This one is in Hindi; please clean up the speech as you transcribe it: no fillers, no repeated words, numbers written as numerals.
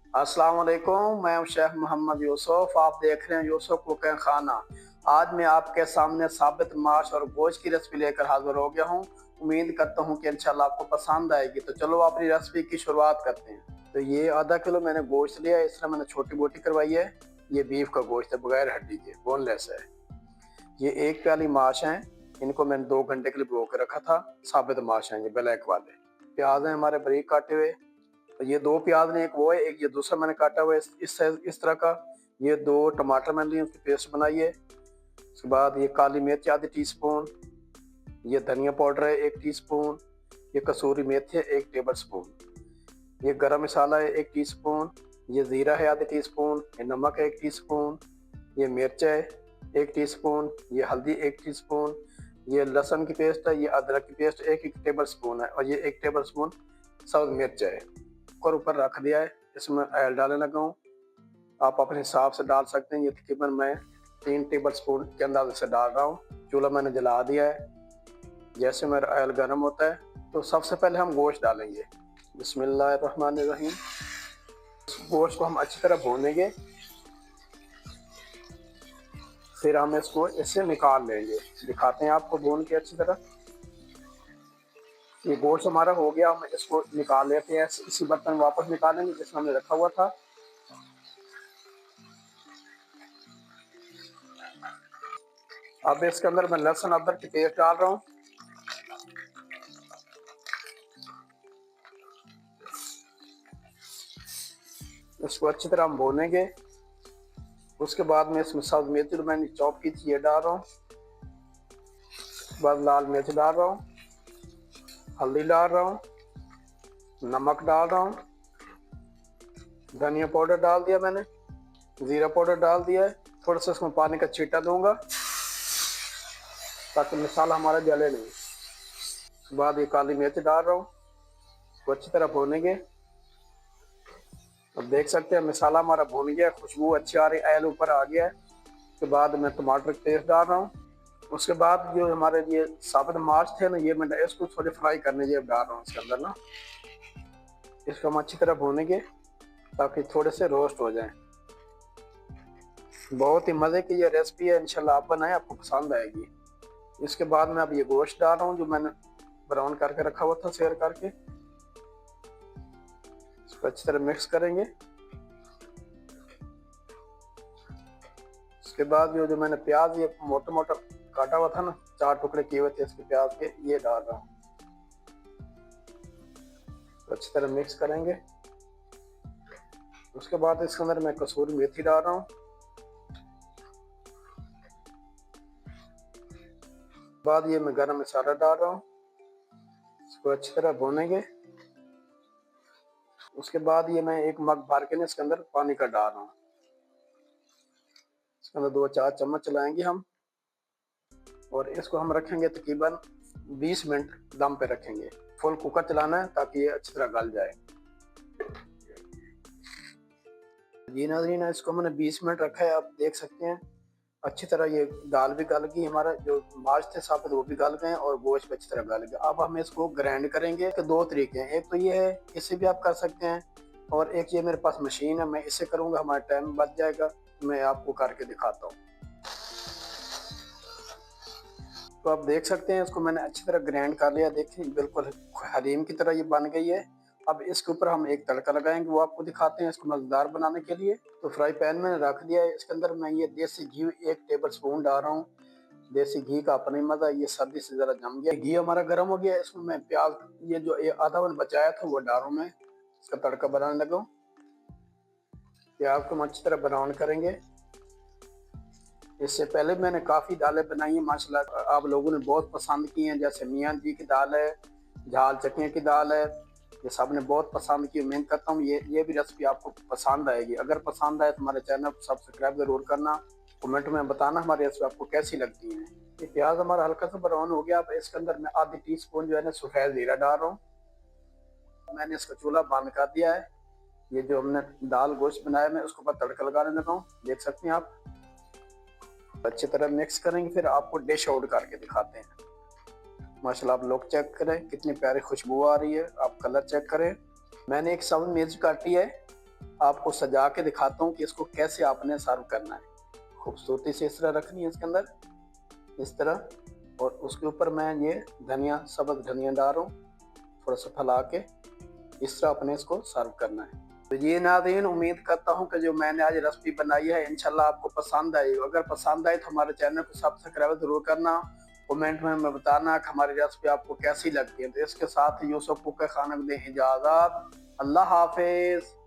अस्सलाम वालेकुम, मैं हूं शेख मोहम्मद यूसुफ। आप देख रहे हैं यूसुफ कुक एंड खाना। आज मैं आपके सामने साबित माश और गोश्त की रेसिपी लेकर हाजिर हो गया हूं। उम्मीद करता हूं कि इंशाल्लाह आपको पसंद आएगी। तो चलो अपनी रेसिपी की शुरुआत करते हैं। तो ये आधा किलो मैंने गोश्त लिया है, इसलिए मैंने छोटी बोटी करवाई है। ये बीफ का गोश्त है, बगैर हड्डी के, बोनलेस है। ये एक प्याली माश है, इनको मैंने 2 घंटे के लिए भिगो के रखा था। साबित माश है ये ब्लैक वाले। प्याज है हमारे बारीक काटे हुए। तो ये 2 प्याज ने, एक वो है, एक ये दूसरा मैंने काटा हुआ है इस तरह का। ये 2 टमाटर मैंने लिए, उसकी पेस्ट बनाई है। उसके बाद ये काली मिर्च आधी टीस्पून, ये धनिया पाउडर है 1 टीस्पून, ये कसूरी मेथी है 1 टेबल स्पून, ये गरम मसाला है 1 टीस्पून, ये ज़ीरा है आधी टीस्पून, ये नमक है 1 टीस्पून, ये मिर्च है 1 टीस्पून, ये हल्दी 1 टीस्पून, ये लहसुन की पेस्ट है, ये अदरक की पेस्ट 1 टेबल स्पून है, और ये 1 टेबल स्पून सब्ज मिर्च है। कुकर ऊपर रख दिया है, इसमें ऑयल डालने लगा हूँ। आप अपने हिसाब से डाल सकते हैं। ये तकरीबन मैं 3 टेबल स्पून के अंदाजे से डाल रहा हूँ। चूल्हा मैंने जला दिया है। जैसे मेरा ऑयल गर्म होता है तो सबसे पहले हम गोश्त डालेंगे। बिस्मिल्लाहिर्रहमानिर्रहीम। गोश्त को हम अच्छी तरह भूनेंगे, फिर हम इसको इससे निकाल लेंगे। दिखाते हैं आपको भून के अच्छी तरह। ये गोश्त हमारा हो गया, हम इसको निकाल लेते हैं। इसी बर्तन में वापस निकालेंगे जिसमें हमने रखा हुआ था। अब इसके अंदर मैं लहसुन अदरक की पेस्ट डाल रहा हूँ। इसको अच्छी तरह हम भूनेंगे। उसके बाद में इसमें सब्ज मेथी जो मैंने चॉप की थी ये डाल रहा हूँ। उसके बाद लाल मिर्च डाल रहा हूँ, हल्दी डाल रहा हूँ, नमक डाल रहा हूँ, धनिया पाउडर डाल दिया मैंने, जीरा पाउडर डाल दिया है। थोड़ा सा इसमें पानी का छींटा दूंगा ताकि मसाला हमारा जले नहीं। उसके बाद ये काली मिर्च डाल रहा हूँ, इसको अच्छी तरह भूनेंगे। अब देख सकते हैं मसाला हमारा भून गया, खुशबू अच्छी आ रही, ऑयल ऊपर आ गया है। उसके बाद मैं टमाटर की पेस्ट डाल रहा हूँ। उसके बाद जो हमारे ये साबुत मार्च थे ना, ये मैं इसको थोड़े फ्राई करने ये डाल रहा हूँ इसके अंदर ना। इसको हम अच्छी तरह भूनेंगे ताकि थोड़े से रोस्ट हो जाएं। बहुत ही मज़े की ये रेसिपी है, इंशाल्लाह आप बनाएं, आपको पसंद आएगी। इसके बाद मैं अब ये गोश्त डाल रहा हूँ जो मैंने ब्राउन करके रखा हुआ था, सेयर करके। इसको अच्छी तरह मिक्स करेंगे। उसके बाद जो मैंने प्याज ये मोटा मोटा काटा हुआ था ना, 4 टुकड़े किए हुए थे इसके प्याज के, ये डाल रहा हूँ। तो अच्छी तरह मिक्स करेंगे। उसके बाद इसके अंदर मैं कसूरी मेथी डाल रहा हूँ। बाद ये मैं गरम मसाला डाल रहा हूँ। इसको अच्छी तरह भूनेंगे। उसके बाद ये मैं 1 मग भर के इसके अंदर पानी का डाल रहा हूँ। इसके अंदर 2-4 चम्मच चलाएंगे हम, और इसको हम रखेंगे तकरीबन 20 मिनट दम पे रखेंगे। फुल कुकर चलाना है ताकि ये अच्छी तरह गल जाए। जी नाज़रीन, इसको मैंने 20 मिनट रखा है। आप देख सकते हैं अच्छी तरह ये दाल भी गल गई, हमारा जो मार्च थे साबित वो भी गल गए, और गोश्त भी अच्छी तरह गल गया। अब हम इसको ग्राइंड करेंगे। तो 2 तरीके हैं, एक तो ये है इससे भी आप कर सकते हैं, और एक ये मेरे पास मशीन है, मैं इससे करूँगा, हमारा टाइम बच जाएगा। मैं आपको करके दिखाता हूँ। तो आप देख सकते हैं इसको मैंने अच्छी तरह ग्राइंड कर लिया। देखिए बिल्कुल हलीम की तरह ये बन गई है। अब इसके ऊपर हम एक तड़का लगाएंगे, वो आपको दिखाते हैं इसको मज़ेदार बनाने के लिए। तो फ्राई पैन में रख दिया है, इसके अंदर मैं ये देसी घी 1 टेबल स्पून डाल रहा हूँ। देसी घी का अपना ही मज़ा, ये सर्दी से ज़रा जम गया। घी हमारा गर्म हो गया, इसमें मैं प्याज ये जो आधा वन बचाया था वो डाल रहा हूँ। मैं इसका तड़का बनाने लगा हूँ। प्याज को हम अच्छी तरह ब्राउन करेंगे। इससे पहले मैंने काफ़ी दालें बनाई हैं माशाल्लाह, आप लोगों ने बहुत पसंद की हैं। जैसे मियाँ जी की दाल है, झाल चकने की दाल है, ये सब ने बहुत पसंद की। उम्मीद करता हूँ ये भी रेसिपी आपको पसंद आएगी। अगर पसंद आए तो हमारे चैनल को सब्सक्राइब ज़रूर करना। कमेंट में बताना हमारी रेसिपी आपको कैसी लगती है। ये प्याज हमारा हल्का सा ब्राउन हो गया। अब इसके अंदर मैं आधी टीस्पून जो है ना सफ़ेद ज़ीरा डाल रहा हूँ। मैंने इसका चूल्हा बंद कर दिया है। ये जो हमने दाल गोश्त बनाया, मैं उसके ऊपर तड़का लगाने लगा हूँ। देख सकते हैं आप, अच्छी तरह मिक्स करेंगे, फिर आपको डिश आउट करके दिखाते हैं। माशाल्लाह आप लोग चेक करें कितनी प्यारी खुशबू आ रही है। आप कलर चेक करें। मैंने एक सब्ज मिर्च काटी है, आपको सजा के दिखाता हूँ कि इसको कैसे आपने सर्व करना है। खूबसूरती से इस तरह रखनी है इसके अंदर, इस तरह। और उसके ऊपर मैं ये धनिया, सब्ज़ धनिया डाल रहा हूँ, थोड़ा सा फैला के इस तरह अपने इसको सर्व करना है। तो ये नाज़रीन, उम्मीद करता हूँ कि जो मैंने आज रेसिपी बनाई है इंशाल्लाह आपको पसंद आई। अगर पसंद आई तो हमारे चैनल को सब्सक्राइब ज़रूर करना। कमेंट में हमें बताना कि हमारी रेसिपी आपको कैसी लगती है। तो इसके साथ यूसुफ कुक खाना को दें इजाज़त। अल्लाह हाफिज़।